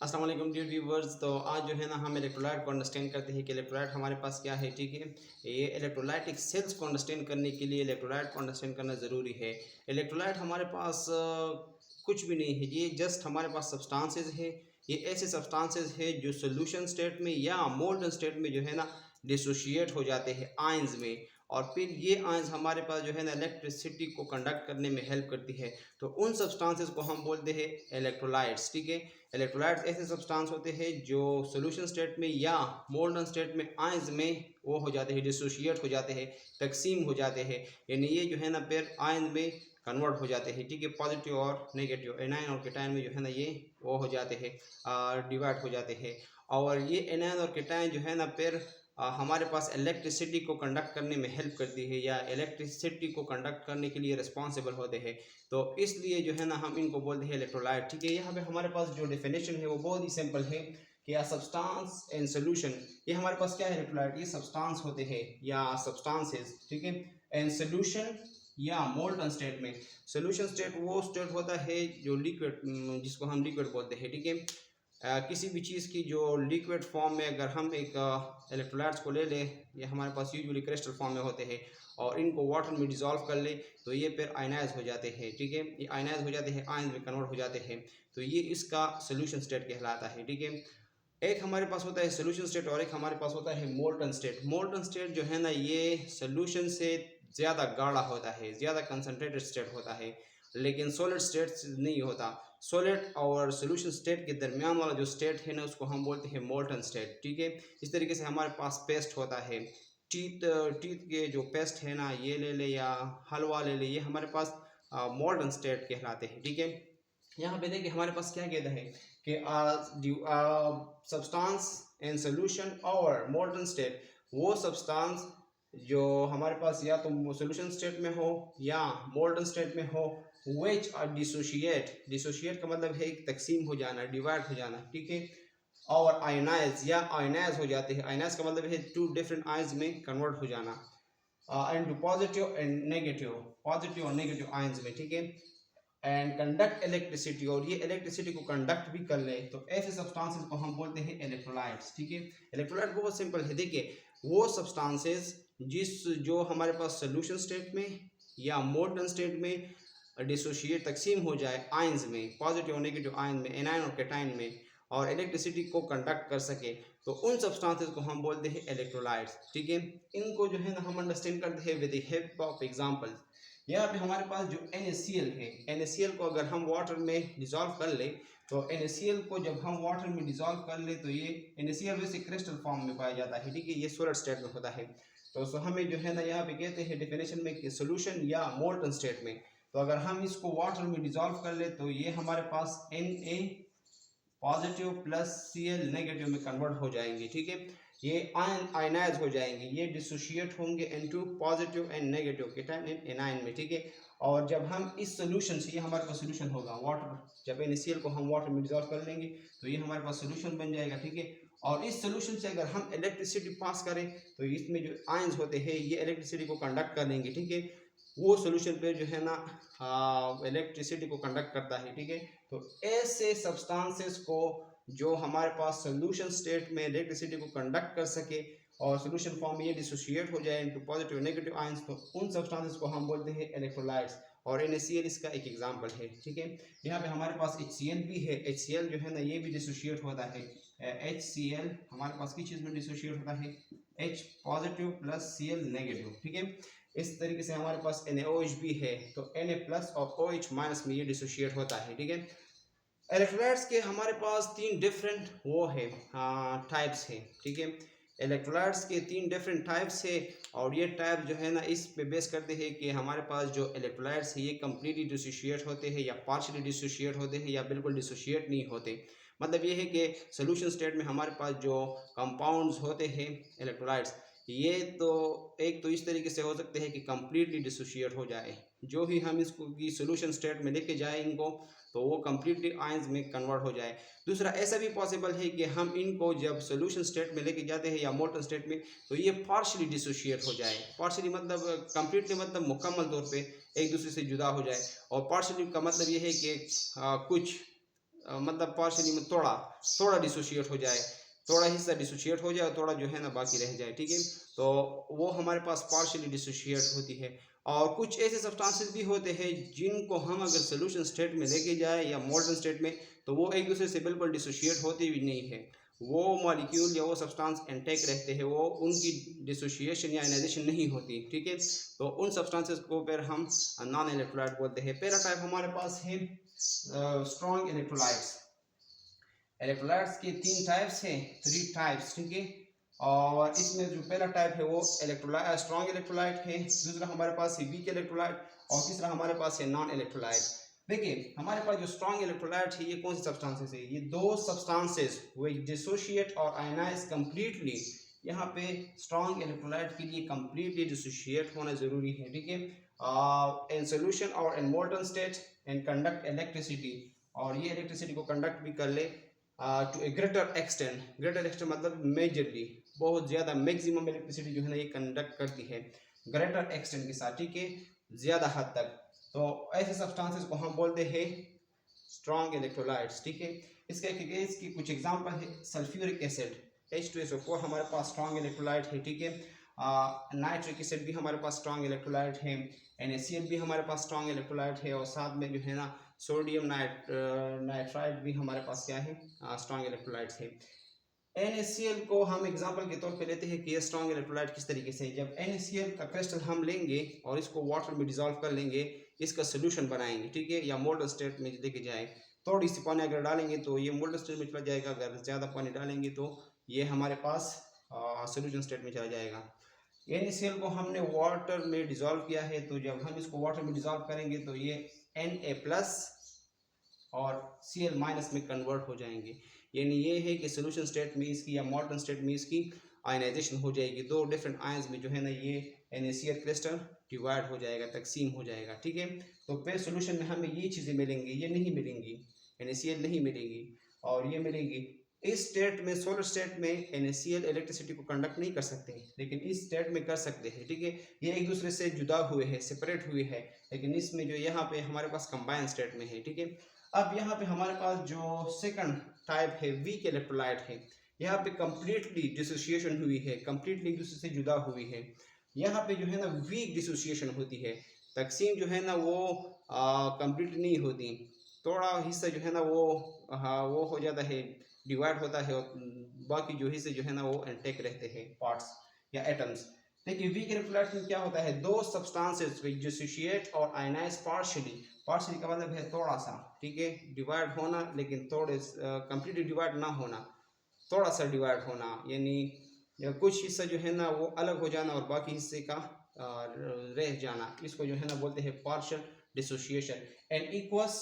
अस्सलाम वालेकुम dear viewers. तो आज जो है ना हम इलेक्ट्रोलाइट को अंडरस्टैंड करते हैं कि इलेक्ट्रोलाइट हमारे पास क्या है। ठीक है, ये इलेक्ट्रोलाइटिक सेल्स को अंडरस्टैंड करने के लिए इलेक्ट्रोलाइट को अंडरस्टैंड करना ज़रूरी है। इलेक्ट्रोलाइट हमारे पास कुछ भी नहीं है, ये जस्ट हमारे पास सब्सटेंसेस है। ये ऐसे सब्सटेंसेस है जो सोल्यूशन स्टेट में या मोल्टन स्टेट में जो है ना डिसोशिएट हो जाते हैं आयंस में, और फिर ये आयंस हमारे पास जो है ना इलेक्ट्रिसिटी को कंडक्ट करने में हेल्प करती है। तो उन सब्सटेंसेस को हम बोलते हैं इलेक्ट्रोलाइट्स। ठीक है, इलेक्ट्रोलाइट्स ऐसे सब्सटेंस होते हैं जो सॉल्यूशन स्टेट में या मोल्टन स्टेट में आयंस में वो हो जाते हैं, डिसोशिएट हो जाते हैं, तकसीम हो जाते हैं, यानी ये जो है ना फिर आयन में कन्वर्ट हो जाते हैं। ठीक है, पॉजिटिव और नेगेटिव एनायन और केटायन में जो है ना ये वो हो जाते हैं, डिवाइड हो जाते हैं। और ये एनायन और केटायन जो है ना फिर हमारे पास इलेक्ट्रिसिटी को कंडक्ट करने में हेल्प करती है या इलेक्ट्रिसिटी को कंडक्ट करने के लिए रिस्पॉन्सिबल होते हैं। तो इसलिए जो है ना हम इनको बोलते हैं इलेक्ट्रोलाइट। ठीक है, यहाँ पे हमारे पास जो डेफिनेशन है वो बहुत ही सिंपल है कि या सब्सटेंस एंड सोल्यूशन, ये हमारे पास क्या है इलेक्ट्रोलाइट, ये सब्सटेंस होते हैं या सब्सटेंसेस। ठीक है, एंड सोल्यूशन या मोल्टन स्टेट में, सोल्यूशन स्टेट वो स्टेट होता है जो लिक्विड, जिसको हम लिक्विड बोलते हैं। ठीक है, किसी भी चीज़ की जो लिक्विड फॉर्म में अगर हम एक इलेक्ट्रोलाइट्स को ले लें, ये हमारे पास यूजुअली क्रिस्टल फॉर्म में होते हैं, और इनको वाटर में डिज़ोल्व कर ले तो ये फिर आयनाइज हो जाते हैं। ठीक है, ये आयनाइज हो जाते हैं, आयन में कन्वर्ट हो जाते हैं, तो ये इसका सोल्यूशन स्टेट कहलाता है। ठीक है, एक हमारे पास होता है सोल्यूशन स्टेट और एक हमारे पास होता है मोल्टन स्टेट। मोल्टन स्टेट जो है ना ये सोल्यूशन से ज़्यादा गाढ़ा होता है, ज़्यादा कंसनट्रेटेड स्टेट होता है, लेकिन सॉलिड स्टेट नहीं होता। सॉलिड और सोल्यूशन स्टेट के दरमियान वाला जो स्टेट है ना उसको हम बोलते हैं मोल्टन स्टेट। ठीक है, इस तरीके से हमारे पास पेस्ट होता है, टीथ के जो पेस्ट है ना ये ले ले या हलवा ले ले, ये हमारे पास मोल्टन स्टेट कहलाते हैं। ठीक है, यहाँ पे देखिए हमारे पास क्या कहता है कि सब्सटेंस इन सोल्यूशन और मोल्टन स्टेट, वो सब्सटेंस जो हमारे पास या तो सोल्यूशन स्टेट में हो या मोल्टन स्टेट में हो, विच आर डिसोशिएट, डिसोशिएट का मतलब है तकसीम हो जाना, डिवाइड हो जाना। ठीक है, और आयनाइज या आयनाइज हो जाते हैं, आयनाइज का मतलब है टू डिफरेंट आयंस में कन्वर्ट हो जाना, and positive and negative, positive और नेगेटिव आयंस में। ठीक है, एंड कंडक्ट इलेक्ट्रिसिटी, और ये इलेक्ट्रिसिटी को कंडक्ट भी कर ले, तो ऐसे सब्सटेंसेस को हम बोलते हैं इलेक्ट्रोलाइट्स। ठीक है, इलेक्ट्रोलाइट बहुत सिंपल है। देखिए वो सब्सटेंसेस जो हमारे पास सोल्यूशन स्टेट में या मोल्टन स्टेट में डिसोशिएट तकसीम हो जाए आयंस में, पॉजिटिव और नेगेटिव आयन में, एनायन और कैटायन में, और इलेक्ट्रिसिटी को कंडक्ट कर सके, तो उन सब्सटेंसेस को हम बोलते हैं इलेक्ट्रोलाइट्स। ठीक है, इनको जो है ना हम अंडरस्टैंड करते हैं with the help of examples. यहाँ पे हमारे पास जो NaCl है, NaCl को अगर हम वाटर में डिज़ोल्व कर ले, तो NaCl को जब हम वाटर में डिज़ोल्व कर ले तो ये NaCl वैसे क्रिस्टल फॉर्म में पाया जाता है। ठीक है, ये सॉलिड स्टेट में होता है। तो हमें जो है ना यहाँ पे कहते हैं डेफिनेशन में कि सोल्यूशन या मोल्टन स्टेट में, तो अगर हम इसको वाटर में डिज़ोल्व कर ले तो ये हमारे पास Na positive plus Cl negative में कन्वर्ट हो जाएंगे। ठीक है, ये आयनाइज हो जाएंगे, ये डिसोशिएट होंगे into positive and negative cation and anion में। ठीक है, और जब हम इस सोल्यूशन से, ये हमारे पास सोल्यूशन होगा वाटर, जब NaCl को हम वाटर में डिजोल्व कर लेंगे तो ये हमारे पास सोल्यूशन बन जाएगा। ठीक है, और इस सोल्यूशन से अगर हम इलेक्ट्रिसिटी पास करें तो इसमें जो आयंस होते हैं ये इलेक्ट्रिसिटी को कंडक्ट कर देंगे। ठीक है, वो सोल्यूशन पे जो है ना इलेक्ट्रिसिटी को कंडक्ट करता है। ठीक है, तो ऐसे सब्सटेंसेस को जो हमारे पास सोल्यूशन स्टेट में इलेक्ट्रिसिटी को कंडक्ट कर सके और सोल्यूशन फॉर्म में ये डिसोशिएट हो जाए इनटू पॉजिटिव नेगेटिव आयंस, तो उन सब्सटेंसेस को हम बोलते हैं इलेक्ट्रोलाइट्स, और NaCl इसका एक एग्जांपल है। ठीक है, यहाँ पे हमारे पास HCl भी है, HCl जो है ना ये भी डिसोशिएट होता है। HCl हमारे पास किस चीज़ में डिसोशिएट होता है, H positive plus Cl negative. ठीक है, इस तरीके से हमारे पास NaOH भी है, तो Na प्लस और OH माइनस में ये डिसोशिएट होता है। ठीक है, इलेक्ट्रोलाइट्स के हमारे पास तीन डिफरेंट वो है टाइप्स हैं। ठीक है, इलेक्ट्रोलाइट्स के तीन डिफरेंट टाइप्स है, और ये टाइप जो है ना इस पे बेस करते हैं कि हमारे पास जो इलेक्ट्रोलाइट्स है ये कम्प्लीटली डिसोशिएट होते हैं या पार्शियली डिसोशिएट होते हैं या बिल्कुल डिसोशिएट नहीं होते। मतलब ये है कि सोल्यूशन स्टेट में हमारे पास जो कंपाउंड्स होते हैं इलेक्ट्रोलाइट्स, ये तो एक तो इस तरीके से हो सकते हैं कि कम्प्लीटली डिसोशिएट हो जाए, जो ही हम इसको की सोल्यूशन स्टेट में लेके जाए इनको तो वो कम्प्लीटली आयंस में कन्वर्ट हो जाए। दूसरा ऐसा भी पॉसिबल है कि हम इनको जब सोल्यूशन स्टेट में लेके जाते हैं या मोल्टन स्टेट में तो ये पार्शली डिसोशिएट हो जाए। पार्शली मतलब कम्प्लीटली मतलब मुकम्मल तौर पे एक दूसरे से जुदा हो जाए, और पार्शली का मतलब ये है कि कुछ मतलब पार्शियली में थोड़ा थोड़ा डिसोशिएट हो जाए, थोड़ा हिस्सा डिसोशिएट हो जाए, थोड़ा जो है ना बाकी रह जाए, ठीक है। तो वो हमारे पास पार्शियली डिसोशिएट होती है। और कुछ ऐसे सब्सटेंसेस भी होते हैं जिनको हम अगर सोल्यूशन स्टेट में लेके जाए या मोल्टन स्टेट में, तो वो एक दूसरे से बिल्कुल डिसोशिएट होते भी नहीं है। वो मॉलिक्यूल या वो सब्सटेंस इंटेक रहते हैं, वो उनकी डिसोशिएशन या आयनाइजेशन नहीं होती, ठीक है। तो उन सब्सटेंसेस को फिर हम नॉन इलेक्ट्रोलाइट बोलते हैं। पहला टाइप हमारे पास है स्ट्रॉन्ग इलेक्ट्रोलाइट्स। इलेक्ट्रोलाइट्स के 3 टाइप्स हैं, 3 टाइप्स, ठीक है। और इसमें जो पहला टाइप है वो इलेक्ट्रोलाइट स्ट्रॉन्ग इलेक्ट्रोलाइट है, दूसरा हमारे पास है वीक इलेक्ट्रोलाइट, और तीसरा हमारे पास है नॉन इलेक्ट्रोलाइट। देखिए हमारे पास जो स्ट्रॉन्ग इलेक्ट्रोलाइट है ये कौन सी सब्सटेंसेस है, ये दो सब्सटेंसेस व्हिच डिसोशिएट और आयनाइज कंप्लीटली। यहाँ पे स्ट्रॉन्ग इलेक्ट्रोलाइट के लिए कंप्लीटली डिसोशिएट होना जरूरी है, ठीक है। इन सोल्यूशन और in molten state and conduct electricity, और ये इलेक्ट्रिसिटी को कंडक्ट भी कर ले to a greater extent. Greater extent मतलब मेजरली, बहुत ज़्यादा, मैक्सिमम इलेक्ट्रिसिटी जो है ना ये कंडक्ट करती है ग्रेटर एक्सटेंट के साथ, ठीक है, ज़्यादा हद तक। तो ऐसे सब्सटेंसेस को हम बोलते हैं स्ट्रॉन्ग इलेक्ट्रोलाइट्स, ठीक है। इसके कुछ एग्जांपल है, सल्फ्यूरिक एसिड H2SO4 हमारे पास स्ट्रॉन्ग इलेक्ट्रोलाइट है, ठीक है। नाइट्रिक एसिड भी हमारे पास स्ट्रॉन्ग इलेक्ट्रोलाइट है, NaCl भी हमारे पास स्ट्रॉन्ग इलेक्ट्रोलाइट है, और साथ में जो है ना सोडियम नाइट्राइड भी हमारे पास क्या है, स्ट्रॉन्ग इलेक्ट्रोलाइट्स है। NaCl को हम एग्जांपल के तौर पे लेते हैं कि ये स्ट्रॉन्ग इलेक्ट्रोलाइट किस तरीके से। जब NaCl का क्रिस्टल हम लेंगे और इसको वाटर में डिजोल्व कर लेंगे, इसका सोल्यूशन बनाएंगे, ठीक है, या मोल्टन स्टेट में लेके जाए, थोड़ी सी पानी अगर डालेंगे तो ये मोल्टन स्टेट में चला जाएगा, अगर ज़्यादा पानी डालेंगे तो ये हमारे पास सोल्यूशन स्टेट में चला जाएगा। NaCl को हमने वाटर में डिजोल्व किया है, तो जब हम इसको वाटर में डिजोल्व करेंगे तो ये Na+ और Cl- में कन्वर्ट हो जाएंगे। यानी ये है कि सोल्यूशन स्टेट में इसकी या मोल्टन स्टेट में इसकी आयनाइजेशन हो जाएगी, दो डिफरेंट आयंस में जो है ना ये NaCl क्रिस्टल डिवाइड हो जाएगा, तकसीम हो जाएगा, ठीक है। तो फिर सोल्यूशन में हमें ये चीज़ें मिलेंगी, ये नहीं मिलेंगी, NaCl नहीं मिलेगी, और ये मिलेंगी। इस स्टेट में, सोलर स्टेट में NaCl इलेक्ट्रिसिटी को कंडक्ट नहीं कर सकते, लेकिन इस स्टेट में कर सकते हैं, ठीक है। ये एक दूसरे से जुदा हुए हैं, सेपरेट हुए हैं, लेकिन इसमें जो यहाँ पे हमारे पास कंबाइन स्टेट में है, ठीक है। अब यहाँ पे हमारे पास जो सेकंड टाइप है वीक इलेक्ट्रोलाइट है, यहाँ पे कंप्लीटली डिसोसिएशन हुई है, कंप्लीटली एक दूसरे से जुदा हुई है। यहाँ पे जो है ना वीक डिसोसिएशन होती है, तकसीम जो है ना वो कंप्लीट नहीं होती, थोड़ा हिस्सा जो है ना वो हो जाता है, डिवाइड होता है, और बाकी जो हिस्से जो है ना वो इंटेक्ट रहते हैं, पार्ट्स या एटम्स। देखिए वीक इलेक्ट्रोलाइट में क्या होता है, दो सब्सटेंसेस विच डिसोशिएट और आयनाइज पार्शियली। पार्शियली का मतलब है थोड़ा सा, ठीक है, डिवाइड होना, लेकिन थोड़े कंप्लीटली डिवाइड ना होना, थोड़ा सा डिवाइड होना, यानी या कुछ हिस्सा जो है ना वो अलग हो जाना और बाकी हिस्से का रह जाना, इसको जो है ना बोलते हैं पार्शियल डिसोसिएशन। एंड इक्वस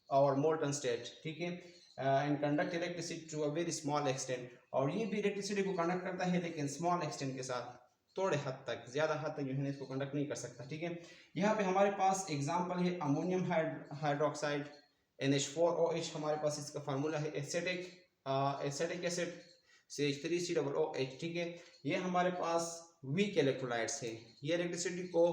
और मोल्टन स्टेट, ठीक है, and conduct electricity to a very small extent, और ये भी इलेक्ट्रिसिटी को कंडक्ट करता है लेकिन स्मॉल एक्सटेंट के साथ, थोड़े हद तक, ज़्यादा हद तक जो है ना इसको कंडक्ट नहीं कर सकता, ठीक है। यहाँ पे हमारे पास एग्जांपल है अमोनियम हाइड्रोक्साइड NH4OH, हमारे पास इसका फार्मूला है एसिटिक एसिड CH3COOH, ठीक है। ये हमारे पास वीक इलेक्ट्रोलाइट्स है, ये इलेक्ट्रिसिटी को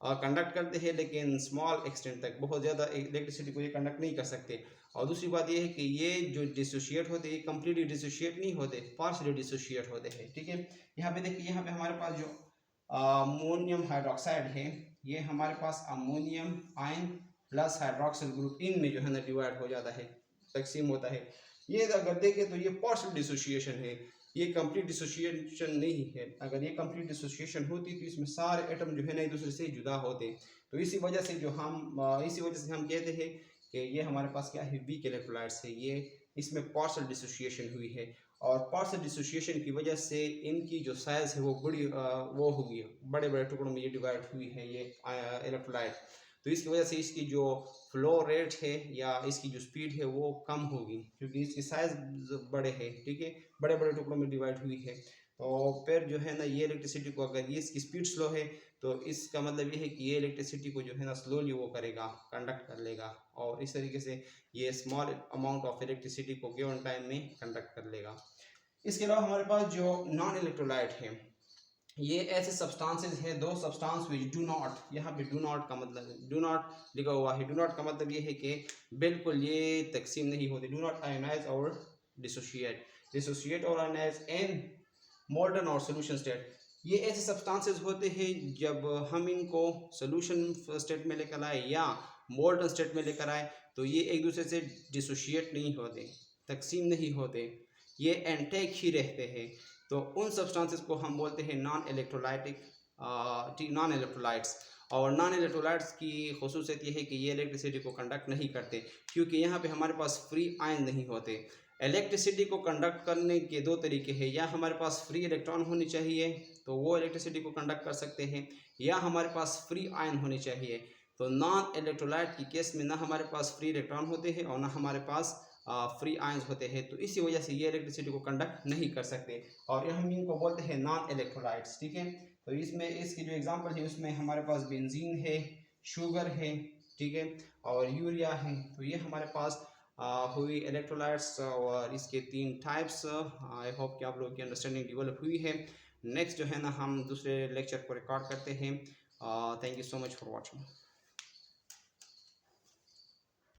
कंडक्ट करते हैं लेकिन स्मॉल एक्सटेंट तक, बहुत ज़्यादा इलेक्ट्रिसिटी को ये कंडक्ट नहीं कर सकते। और दूसरी बात ये है कि ये जो डिसोशिएट होते हैं, कंप्लीटली डिसोशिएट नहीं होते, पार्शियली डिसोशिएट होते हैं, ठीक है। यहाँ पे देखिए, यहाँ पे हमारे पास जो अमोनियम हाइड्रोक्साइड है, ये हमारे पास ammonium ion plus hydroxyl group, इनमें जो है ना डिवाइड हो जाता है, तकसीम होता है। ये अगर देखें तो ये पार्शियल डिसोशिएशन है, ये कंप्लीट डिसोशिएशन नहीं है। अगर ये कंप्लीट डिसोशिएशन होती तो इसमें सारे एटम जो है ना एक दूसरे से जुदा होते, तो इसी वजह से हम कहते हैं कि ये हमारे पास क्या है, वीक इलेक्ट्रोलाइट्स है, ये इसमें पार्शियल डिसोशिएशन हुई है। और पार्शियल डिसोशिएशन की वजह से इनकी जो साइज है वो वो होगी, बड़े बड़े टुकड़ों में ये डिवाइड हुई है ये इलेक्ट्रोलाइट। तो इसकी वजह से इसकी जो फ्लो रेट है या इसकी जो स्पीड है वो कम होगी, क्योंकि इसकी साइज बड़े है, ठीक है, बड़े बड़े टुकड़ों में डिवाइड हुई है। तो फिर जो है ना ये इलेक्ट्रिसिटी को, अगर ये इसकी स्पीड स्लो है तो इसका मतलब ये है कि ये इलेक्ट्रिसिटी को जो है ना स्लोली वो करेगा, कंडक्ट कर लेगा, और इस तरीके से ये स्मॉल अमाउंट ऑफ इलेक्ट्रिसिटी को गिवन टाइम में कंडक्ट कर लेगा। इसके अलावा हमारे पास जो नॉन इलेक्ट्रोलाइट है, ये ऐसे सब्सटेंसेस हैं, दो सब्सटेंस विच डू नॉट, यहाँ पे डू नॉट का मतलब डू नॉट लिखा हुआ है। डू नॉट का मतलब ये है कि बिल्कुल ये तकसीम नहीं होती। डू नॉट आयोनाइज और डिसोशिएट, डिसोशिएट और आयोनाइज इन मोल्टन और सोल्यूशन स्टेट। ये ऐसे सब्सटेंसेस होते हैं जब हम इनको सोल्यूशन स्टेट में लेकर आए या मोल्टन स्टेट में लेकर आए तो ये एक दूसरे से डिसोशिएट नहीं होते, तकसीम नहीं होते, ये एंटेक ही रहते हैं। तो उन सब्सटेंसेस को हम बोलते हैं नॉन इलेक्ट्रोलाइटिक, नॉन इलेक्ट्रोलाइट्स। और नॉन इलेक्ट्रोलाइट्स की खसूसियत ये है कि ये इलेक्ट्रिसिटी को कंडक्ट नहीं करते क्योंकि यहाँ पे हमारे पास फ्री आयन नहीं होते। इलेक्ट्रिसिटी को कंडक्ट करने के दो तरीके हैं, या हमारे पास फ्री इलेक्ट्रॉन होनी चाहिए तो वो इलेक्ट्रिसिटी को कंडक्ट कर सकते हैं, या हमारे पास फ्री आयन होनी चाहिए। तो नॉन इलेक्ट्रोलाइट की केस में ना हमारे पास फ्री इलेक्ट्रॉन होते हैं और ना हमारे पास फ्री आयंस होते हैं, तो इसी वजह से ये इलेक्ट्रिसिटी को कंडक्ट नहीं कर सकते और हम इनको बोलते हैं नॉन इलेक्ट्रोलाइट्स। ठीक है, तो इसमें इसकी जो एग्जांपल है उसमें हमारे पास बेंजीन है, शुगर है, ठीक है, और यूरिया है। तो ये हमारे पास हुई इलेक्ट्रोलाइट्स और इसके तीन टाइप्स। आई होप कि आप लोगों की अंडरस्टैंडिंग डेवलप हुई है। नेक्स्ट जो है ना हम दूसरे लेक्चर को रिकॉर्ड करते हैं। Thank you so much for watching.